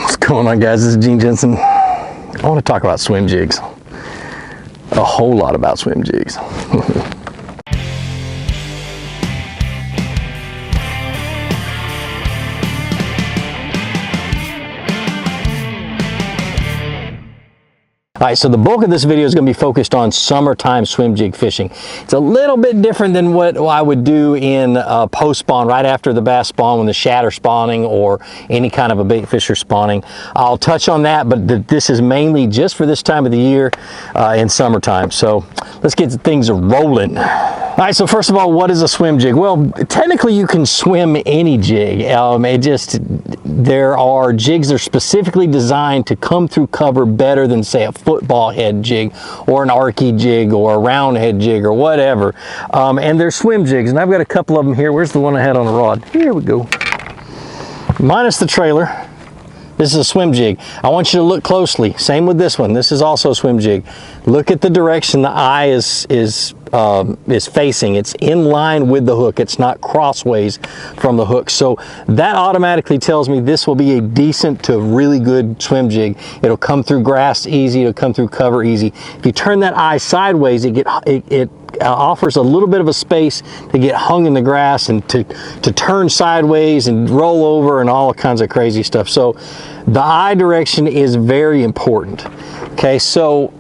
What's going on, guys? This is Gene Jensen. I want to talk about swim jigs. A whole lot about swim jigs. All right, so the bulk of this video is going to be focused on summertime swim jig fishing. It's a little bit different than what I would do in post-spawn, right after the bass spawn when the shad are spawning or any kind of a bait fish are spawning. I'll touch on that, but this is mainly just for this time of the year in summertime. So let's get things rolling. All right, so first of all, what is a swim jig? Well, technically you can swim any jig. There are jigs that are specifically designed to come through cover better than, say, a football head jig or an arky jig or a round head jig or whatever. And they're swim jigs, and I've got a couple of them here. Where's the one I had on the rod? Here we go. Minus the trailer. This is a swim jig. I want you to look closely. Same with this one. This is also a swim jig. Look at the direction the eye is facing. It's in line with the hook. It's not crossways from the hook. So that automatically tells me this will be a decent to really good swim jig. It'll come through grass easy. It'll come through cover easy. If you turn that eye sideways, it offers a little bit of a space to get hung in the grass and to turn sideways and roll over and all kinds of crazy stuff. So the eye direction is very important. Okay, so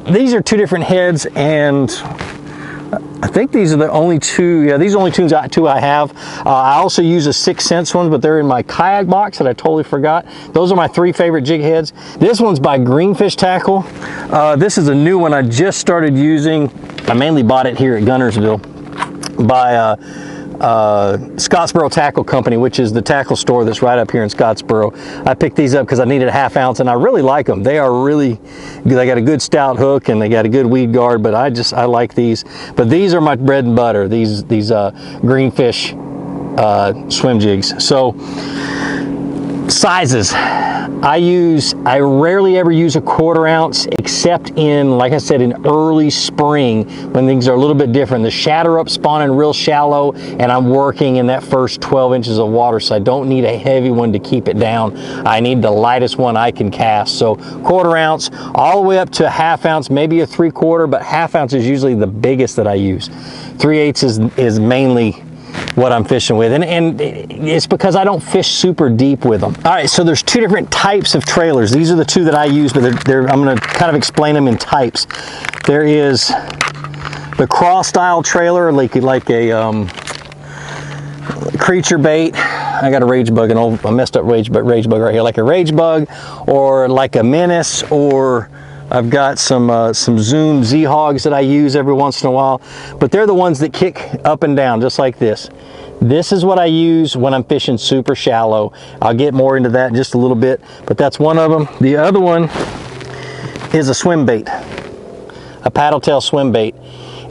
these are two different heads, and I think these are the only two. Yeah, these are the only two I have. I also use a 6th Sense one, but they're in my kayak box that I totally forgot. Those are my 3 favorite jig heads. This one's by Greenfish Tackle. This is a new one I just started using. I mainly bought it here at Gunnersville by Scottsboro Tackle Company, which is the tackle store that's right up here in Scottsboro. I picked these up because I needed a 1/2 ounce, and I really like them. They are really good. They got a good stout hook and they got a good weed guard, but I like these. But these are my bread and butter, these Greenfish swim jigs. So sizes, I rarely ever use a 1/4 ounce, except in, like I said, in early spring when things are a little bit different. The shad are up spawning real shallow, and I'm working in that first 12 inches of water, so I don't need a heavy one to keep it down. I need the lightest one I can cast. So 1/4 ounce all the way up to a 1/2 ounce, maybe a 3/4, but 1/2 ounce is usually the biggest that I use. 3/8 is mainly what I'm fishing with, and it's because I don't fish super deep with them. All right, so there's 2 different types of trailers. These are the 2 that I use, but I'm going to kind of explain them in types. There is the crawl style trailer, like a creature bait. I got a rage bug, a messed up rage bug right here, like a rage bug, or like a menace, or I've got some Zoom Z-Hogs that I use every once in a while, but they're the ones that kick up and down just like this. This is what I use when I'm fishing super shallow. I'll get more into that in just a little bit, but that's one of them. The other one is a swim bait, a paddle tail swim bait.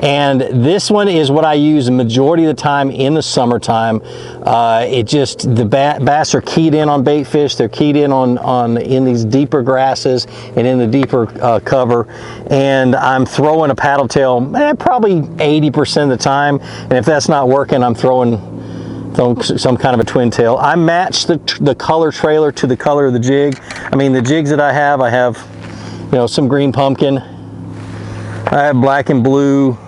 And this one is what I use the majority of the time in the summertime. The bass are keyed in on bait fish. They're keyed in in these deeper grasses and in the deeper cover. And I'm throwing a paddle tail probably 80% of the time. And if that's not working, I'm throwing some kind of a twin tail. I match the color trailer to the color of the jig. I mean, the jigs that I have, some green pumpkin. I have black and blue.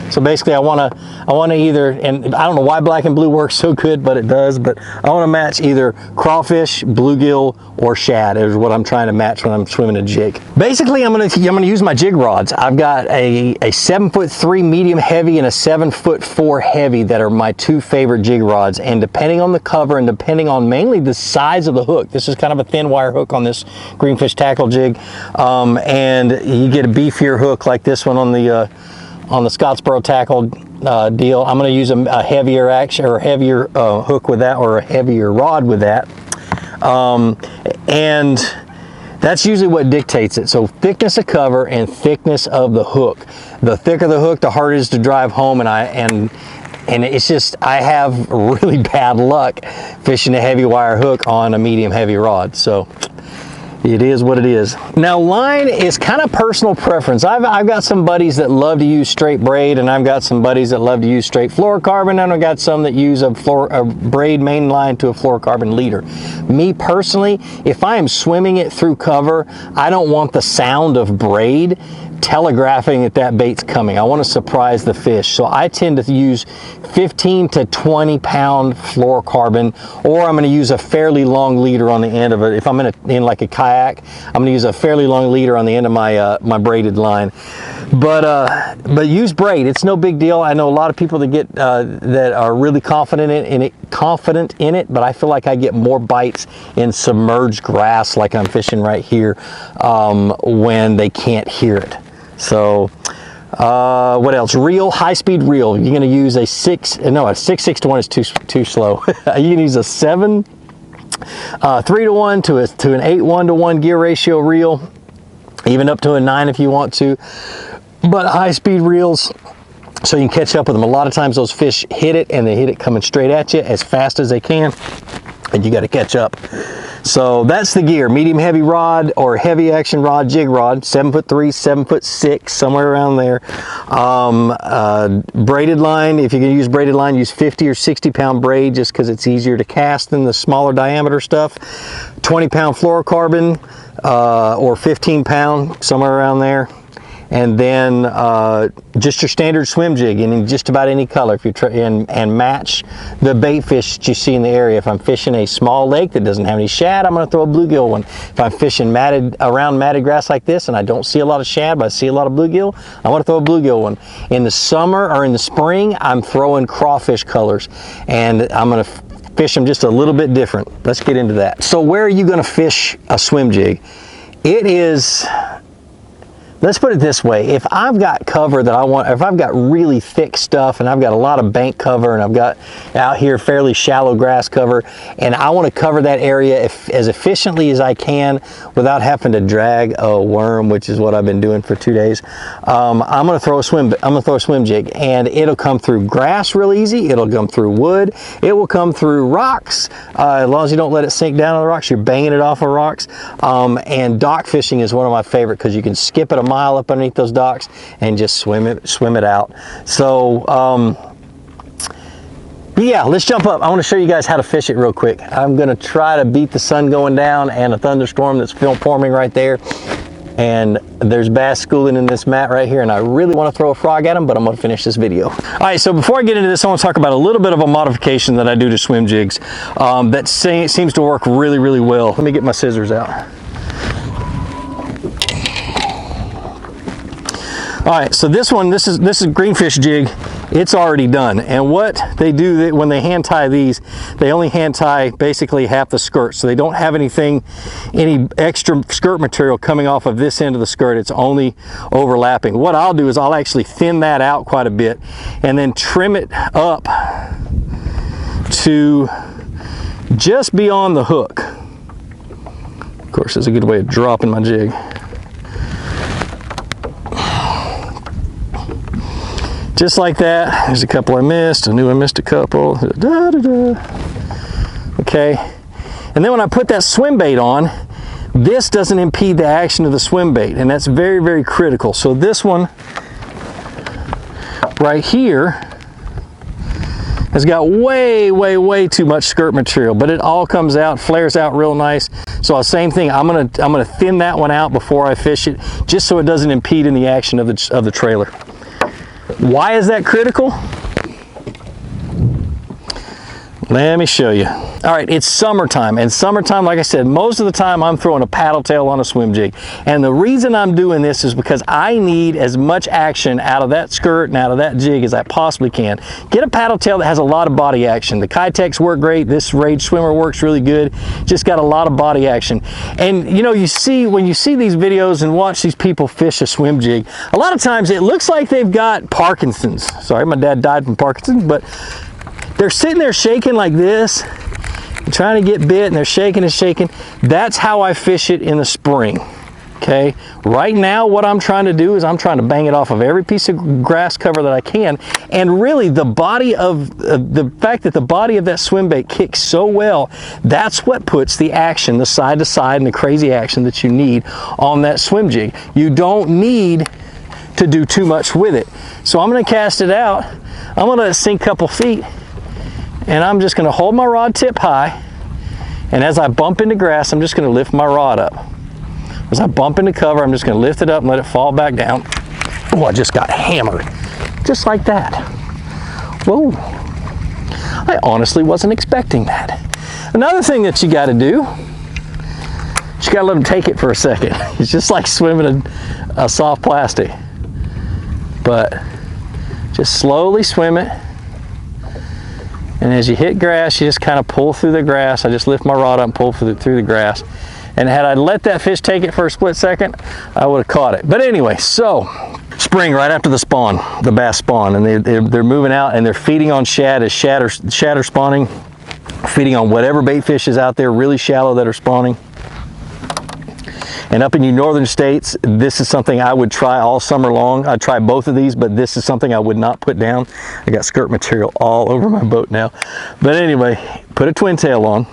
So basically I want to either, and I don't know why black and blue works so good, but it does, but I want to match either crawfish, bluegill, or shad is what I'm trying to match when I'm swimming a jig. Basically I'm going to use my jig rods. I've got a 7'3" medium heavy and a 7'4" heavy that are my 2 favorite jig rods, and depending on the cover and depending on mainly the size of the hook, this is kind of a thin wire hook on this Greenfish Tackle jig, and you get a beefier hook like this one on the Scottsboro Tackle deal. I'm going to use a heavier heavier hook with that, or a heavier rod with that, and that's usually what dictates it. So thickness of cover and thickness of the hook. The thicker the hook, the harder it is to drive home, and it's just, I have really bad luck fishing a heavy wire hook on a medium heavy rod. So It is what it is. Now, line is kind of personal preference. I've got some buddies that love to use straight braid, and I've got some buddies that love to use straight fluorocarbon, and I've got some that use a braid main line to a fluorocarbon leader. Me personally, if I am swimming it through cover, I don't want the sound of braid telegraphing that bait's coming. I want to surprise the fish. So I tend to use 15 to 20 pound fluorocarbon, or I'm going to use a fairly long leader on the end of it. If I'm in like a kayak, I'm going to use a fairly long leader on the end of my my braided line. But use braid. It's no big deal. I know a lot of people that get that are really confident in it, but I feel like I get more bites in submerged grass, like I'm fishing right here, when they can't hear it. So what else? Reel, high-speed reel. You're going to use a 6/6 is too slow. You can use a 7 3-to-1 to an 8-1-to-1 gear ratio reel, even up to a 9 if you want to. But high-speed reels, so you can catch up with them. A lot of times those fish hit it, and they hit it coming straight at you as fast as they can, and you got to catch up. So that's the gear. Medium heavy rod or heavy action rod, jig rod, 7'3", 7'6", somewhere around there. Braided line, if you can use braided line, use 50 or 60 pound braid, just because it's easier to cast than the smaller diameter stuff. 20 pound fluorocarbon, or 15 pound, somewhere around there. And then just your standard swim jig in just about any color, if you try and match the bait fish that you see in the area. If I'm fishing a small lake that doesn't have any shad, I'm going to throw a bluegill one. If I'm fishing around matted grass like this and I don't see a lot of shad but I see a lot of bluegill, I want to throw a bluegill one. In the summer or in the spring, I'm throwing crawfish colors, and I'm going to fish them just a little bit different. Let's get into that. So where are you going to fish a swim jig? It is... Let's put it this way. If I've got cover that I want, if I've got really thick stuff and I've got a lot of bank cover and I've got out here fairly shallow grass cover, and I want to cover that area as efficiently as I can without having to drag a worm, which is what I've been doing for 2 days, I'm going to throw a swim jig, and it'll come through grass real easy. It'll come through wood. It will come through rocks. As long as you don't let it sink down on the rocks, you're banging it off of rocks. And dock fishing is one of my favorite, because you can skip it a mile up underneath those docks and just swim it out. So yeah, let's jump up. I want to show you guys how to fish it real quick. I'm going to try to beat the sun going down and a thunderstorm that's forming right there, and there's bass schooling in this mat right here, and I really want to throw a frog at them, but I'm going to finish this video. All right, so before I get into this, I want to talk about a little bit of a modification that I do to swim jigs that seems to work really, really well. Let me get my scissors out. All right, so this is greenfish jig. It's already done, and what they do when they hand tie these, they only hand tie basically half the skirt, so they don't have any extra skirt material coming off of this end of the skirt. It's only overlapping. What I'll do is I'll actually thin that out quite a bit and then trim it up to just beyond the hook. Of course, it's a good way of dropping my jig. Just like that. There's a couple I missed. I knew I missed a couple. Okay. And then when I put that swim bait on, this doesn't impede the action of the swim bait, and that's very, very critical. So this one right here has got way, way, way too much skirt material, but it all comes out, flares out real nice. So same thing. I'm gonna thin that one out before I fish it, just so it doesn't impede in the action of the trailer. Why is that critical? Let me show you. All right, it's summertime, and summertime, like I said, most of the time I'm throwing a paddle tail on a swim jig. And the reason I'm doing this is because I need as much action out of that skirt and out of that jig as I possibly can. Get a paddle tail that has a lot of body action. The Kayaks work great. This Rage Swimmer works really good. Just got a lot of body action. And you know, when you see these videos and watch these people fish a swim jig, a lot of times it looks like they've got Parkinson's. Sorry, my dad died from Parkinson's, but they're sitting there shaking like this, trying to get bit, and they're shaking and shaking. That's how I fish it in the spring. Okay, right now what I'm trying to do is I'm trying to bang it off of every piece of grass cover that I can, and really the body of the fact that the body of that swim bait kicks so well, that's what puts the action, the side to side and the crazy action that you need on that swim jig. You don't need to do too much with it. So I'm going to cast it out, I'm going to let it sink a couple feet, and I'm just going to hold my rod tip high, and as I bump into grass I'm just going to lift my rod up. As I bump into cover, I'm just going to lift it up and let it fall back down. Oh, I just got hammered. Just like that. Whoa. I honestly wasn't expecting that. Another thing that you got to do, you got to let them take it for a second. It's just like swimming a soft plastic. But just slowly swim it. And as you hit grass, you just kind of pull through the grass. I just lift my rod up and pull through the grass. And had I let that fish take it for a split second, I would have caught it. But anyway, so spring right after the spawn, the bass spawn, and they're moving out and they're feeding on shad as shad are spawning, feeding on whatever bait fish is out there really shallow that are spawning. And up in you northern states, this is something I would try all summer long. I'd try both of these, but this is something I would not put down. I got skirt material all over my boat now. But anyway, put a twin tail on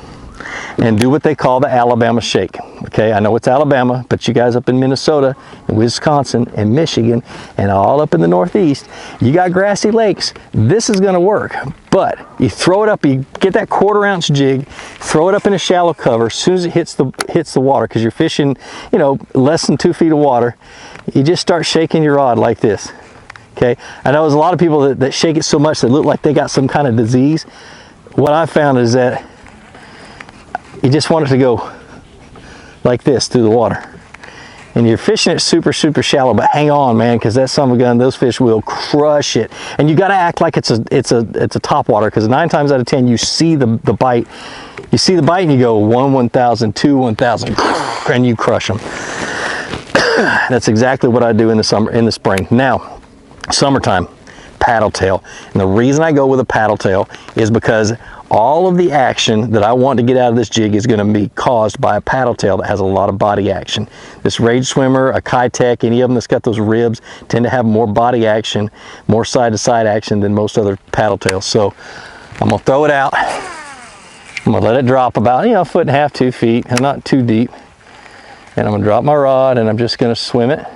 and do what they call the Alabama shake. Okay, I know it's Alabama, but you guys up in Minnesota and Wisconsin and Michigan and all up in the Northeast, you got grassy lakes. This is going to work, but you throw it up, you get that 1/4 ounce jig, throw it up in a shallow cover. As soon as it hits the water, because you're fishing, you know, less than 2 feet of water, you just start shaking your rod like this. Okay, I know there's a lot of people that shake it so much they look like they got some kind of disease. What I found is that you just want it to go like this through the water. And you're fishing it super, super shallow, but hang on, man, because that son of a gun, those fish will crush it. And you got to act like it's a top water, because 9 times out of 10 you see the bite. You see the bite and you go 1 1,000, 2 1,000, and you crush them. That's exactly what I do in the spring. Now, summertime, paddle tail. And the reason I go with a paddle tail is because all of the action that I want to get out of this jig is going to be caused by a paddle tail that has a lot of body action. This Rage Swimmer, a Kayak, any of them that's got those ribs tend to have more body action, more side-to-side action than most other paddle tails. So I'm going to throw it out. I'm going to let it drop about, 1.5 feet, 2 feet, and not too deep. And I'm going to drop my rod and I'm just going to swim it.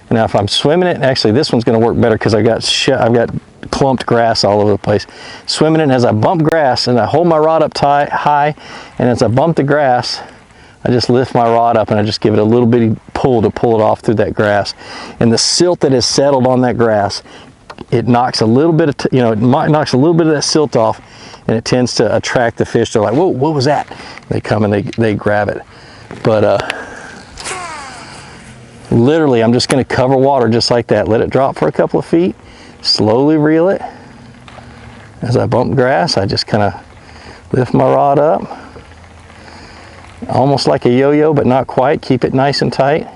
Now if I'm swimming it, actually this one's going to work better because I've got clumped grass all over the place. Swimming it, and as I bump grass and I hold my rod up high, and as I bump the grass, I just lift my rod up and I just give it a little bitty pull to pull it off through that grass. And the silt that is settled on that grass, it knocks a little bit of, it knocks a little bit of that silt off, and it tends to attract the fish. They're like, whoa, what was that? They come and they grab it. But literally, I'm just going to cover water just like that. Let it drop for a couple of feet. Slowly reel it. As I bump grass, I just kind of lift my rod up. Almost like a yo-yo, but not quite. Keep it nice and tight.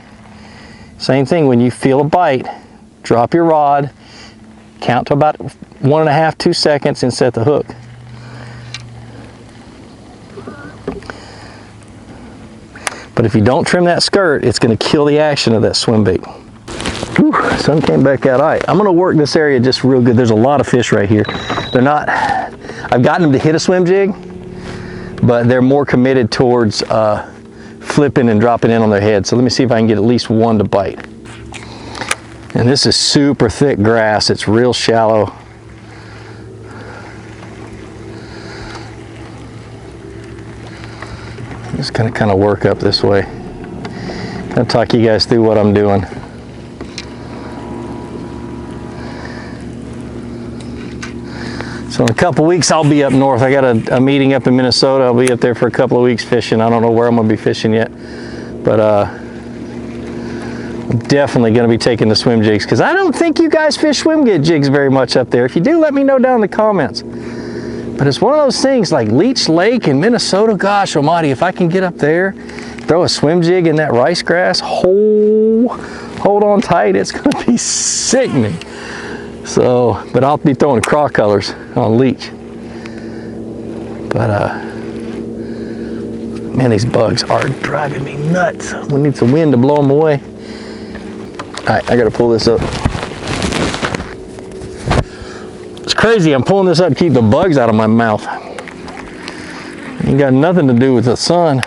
Same thing, when you feel a bite, drop your rod, count to about 1.5, 2 seconds, and set the hook. But if you don't trim that skirt, it's going to kill the action of that swim bait. Whew, sun came back out. All right, I'm going to work this area just real good. There's a lot of fish right here. They're not, I've gotten them to hit a swim jig, but they're more committed towards flipping and dropping in on their head. So let me see if I can get at least one to bite. And this is super thick grass. It's real shallow. Just gonna kind of work up this way. Gonna talk you guys through what I'm doing. So in a couple weeks I'll be up north. I got a meeting up in Minnesota. I'll be up there for a couple of weeks fishing. I don't know where I'm gonna be fishing yet, but I'm definitely gonna be taking the swim jigs, because I don't think you guys fish swim jigs very much up there. If you do, let me know down in the comments. But it's one of those things like Leech Lake in Minnesota. Gosh almighty, if I can get up there, throw a swim jig in that rice grass, hold on tight, it's gonna be sickening. So, but I'll be throwing craw colors on Leech. But Man, these bugs are driving me nuts. We need some wind to blow them away. All right, I gotta pull this up. It's crazy, I'm pulling this up to keep the bugs out of my mouth. Ain't got nothing to do with the sun.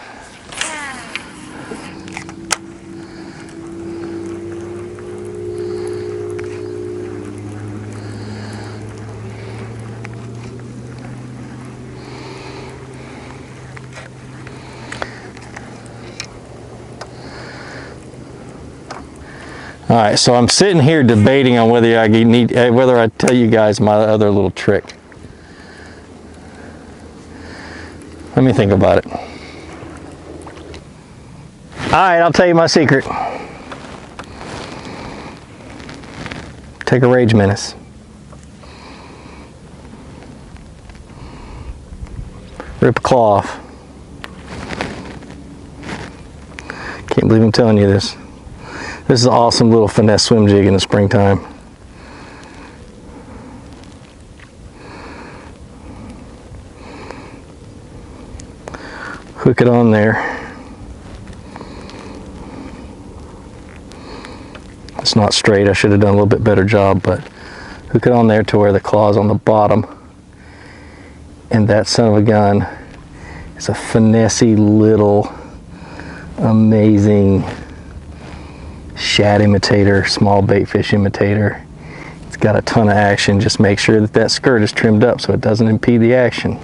All right, so I'm sitting here debating on whether I tell you guys my other little trick. Let me think about it. All right, I'll tell you my secret. Take a Rage Menace. Rip a claw off. Can't believe I'm telling you this. This is an awesome little finesse swim jig in the springtime. Hook it on there. It's not straight. I should have done a little bit better job, but hook it on there to where the claw's on the bottom. And that son of a gun is a finessey little amazing shad imitator, small bait fish imitator. It's got a ton of action. Just make sure that that skirt is trimmed up so it doesn't impede the action.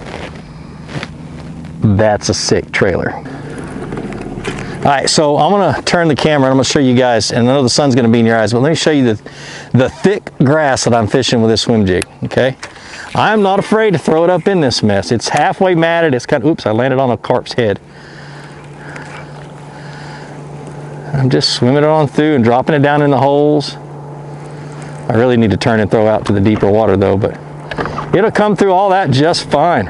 That's a sick trailer. All right, so I'm gonna turn the camera and I'm gonna show you guys, and I know the sun's gonna be in your eyes, but let me show you the thick grass that I'm fishing with this swim jig, okay? I'm not afraid to throw it up in this mess. It's halfway matted. It's kind of, oops, I landed on a carp's head. I'm just swimming it on through and dropping it down in the holes. I really need to turn and throw out to the deeper water though, but it'll come through all that just fine.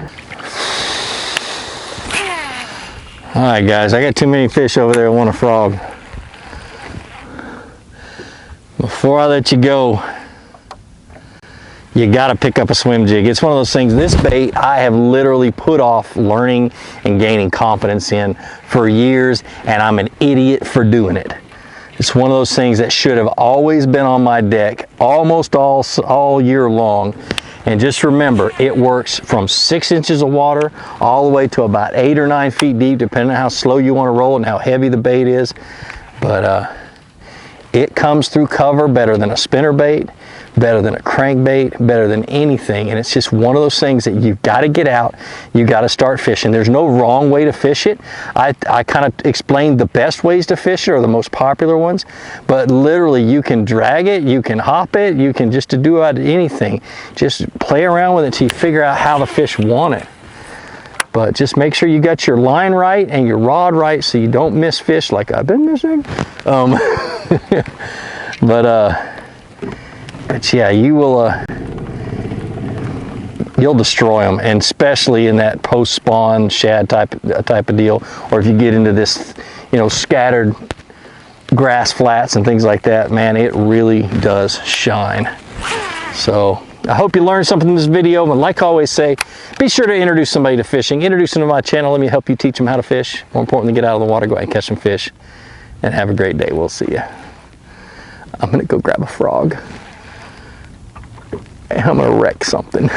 All right, guys, I got too many fish over there. I want a frog. Before I let you go, you gotta pick up a swim jig. It's one of those things, this bait I have literally put off learning and gaining confidence in for years, and I'm an idiot for doing it. It's one of those things that should have always been on my deck almost all year long. And just remember, it works from 6 inches of water all the way to about 8 or 9 feet deep, depending on how slow you want to roll and how heavy the bait is. But it comes through cover better than a spinner bait, better than a crankbait, better than anything. And it's just one of those things that you've got to get out, you got to start fishing. There's no wrong way to fish it. I kind of explained the best ways to fish it, or the most popular ones, but literally you can drag it, you can hop it, you can just do anything. Just play around with it till you figure out how the fish want it. But just make sure you got your line right and your rod right so you don't miss fish like I've been missing. But yeah, you'll destroy them, and especially in that post-spawn shad type of deal, or if you get into this, you know, scattered grass flats and things like that, man, it really does shine. So I hope you learned something in this video, and like I always say, be sure to introduce somebody to fishing. Introduce them to my channel. Let me help you teach them how to fish. More importantly, get out of the water, go out and catch some fish, and have a great day. We'll see you. I'm gonna go grab a frog, and I'm gonna wreck something.